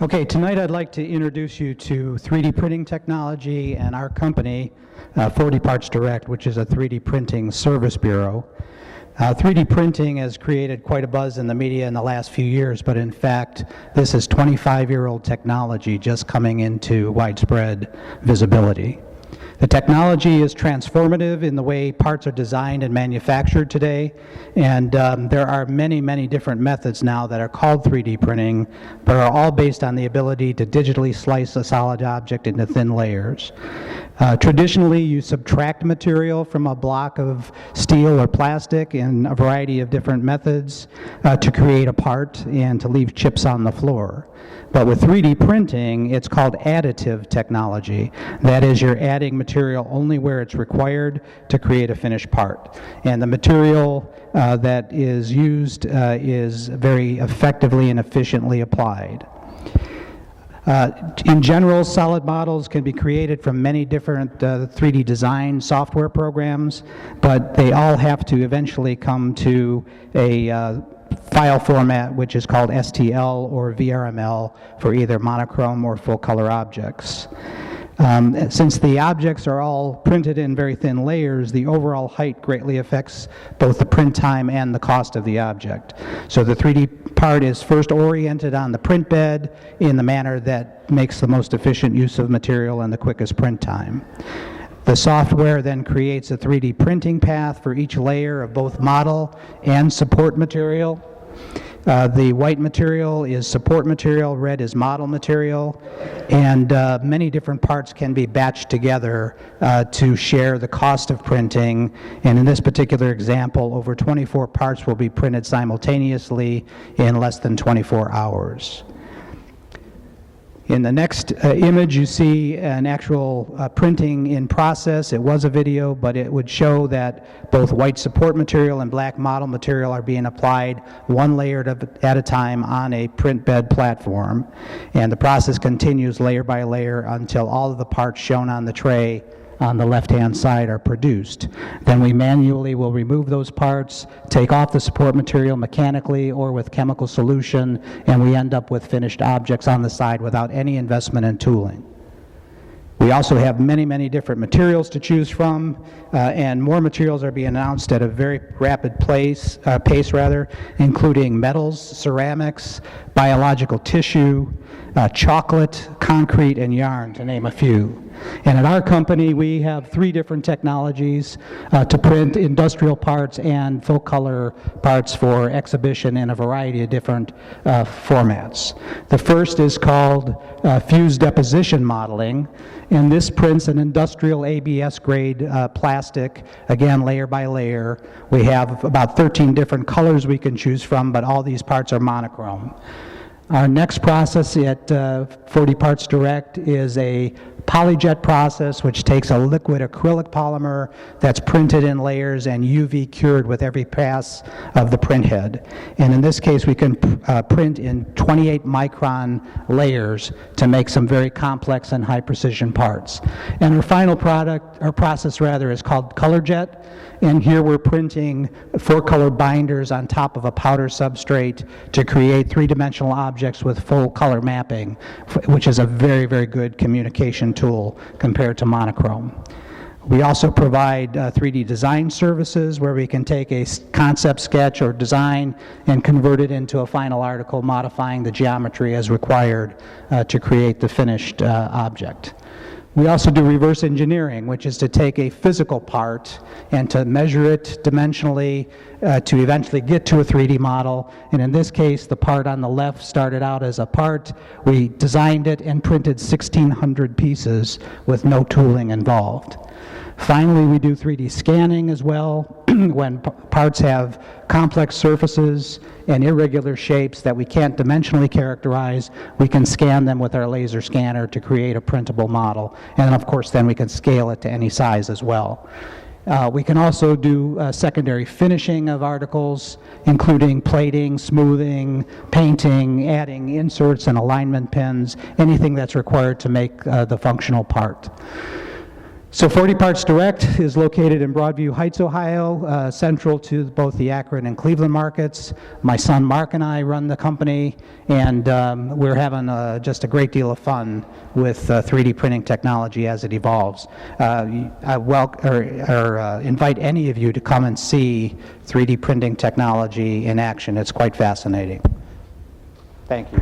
Okay, tonight I'd like to introduce you to 3D printing technology and our company, 40 Parts Direct, which is a 3D printing service bureau. 3D printing has created quite a buzz in the media in the last few years, but in fact, this is 25-year-old technology just coming into widespread visibility. The technology is transformative in the way parts are designed and manufactured today, and there are many, many different methods now that are called 3D printing, but are all based on the ability to digitally slice a solid object into thin layers. Traditionally, you subtract material from a block of steel or plastic in a variety of different methods to create a part and to leave chips on the floor. But with 3D printing, it's called additive technology. That is, you're adding material only where it's required to create a finished part. And the material that is used is very effectively and efficiently applied. In general, solid models can be created from many different 3D design software programs, but they all have to eventually come to a file format which is called STL or VRML for either monochrome or full color objects. Since the objects are all printed in very thin layers, the overall height greatly affects both the print time and the cost of the object. So the 3D part is first oriented on the print bed in the manner that makes the most efficient use of material and the quickest print time. The software then creates a 3D printing path for each layer of both model and support material. The white material is support material, red is model material, and many different parts can be batched together to share the cost of printing. And in this particular example, over 24 parts will be printed simultaneously in less than 24 hours. In the next image, you see an actual printing in process. It was a video, but it would show that both white support material and black model material are being applied one layer at a time on a print bed platform. And the process continues layer by layer until all of the parts shown on the tray on the left-hand side are produced. Then we manually will remove those parts, take off the support material mechanically or with chemical solution, and we end up with finished objects on the side without any investment in tooling. We also have many, many different materials to choose from, and more materials are being announced at a very rapid pace, including metals, ceramics, biological tissue, chocolate, concrete, and yarn, to name a few. And at our company, we have 3 different technologies to print industrial parts and full-color parts for exhibition in a variety of different formats. The first is called fused deposition modeling, and this prints an industrial ABS-grade plastic, again, layer by layer. We have about 13 different colors we can choose from, but all these parts are monochrome. Our next process at 40 Parts Direct is a polyjet process, which takes a liquid acrylic polymer that's printed in layers and UV cured with every pass of the print head. And in this case, we can print in 28 micron layers to make some very complex and high precision parts. And our final product, or process rather, is called ColorJet. And here we're printing 4-color binders on top of a powder substrate to create 3-dimensional objects with full color mapping, which is a very, very good communication tool compared to monochrome. We also provide 3D design services where we can take a concept sketch or design and convert it into a final article, modifying the geometry as required to create the finished object. We also do reverse engineering, which is to take a physical part and to measure it dimensionally to eventually get to a 3D model. And in this case, the part on the left started out as a part. We designed it and printed 1,600 pieces with no tooling involved. Finally, we do 3D scanning as well. When parts have complex surfaces and irregular shapes that we can't dimensionally characterize, we can scan them with our laser scanner to create a printable model. And of course, then we can scale it to any size as well. We can also do secondary finishing of articles, including plating, smoothing, painting, adding inserts and alignment pins, anything that's required to make the functional part. So 40 Parts Direct is located in Broadview Heights, Ohio, central to both the Akron and Cleveland markets. My son Mark and I run the company, and we're having just a great deal of fun with 3D printing technology as it evolves. I invite any of you to come and see 3D printing technology in action. It's quite fascinating. Thank you.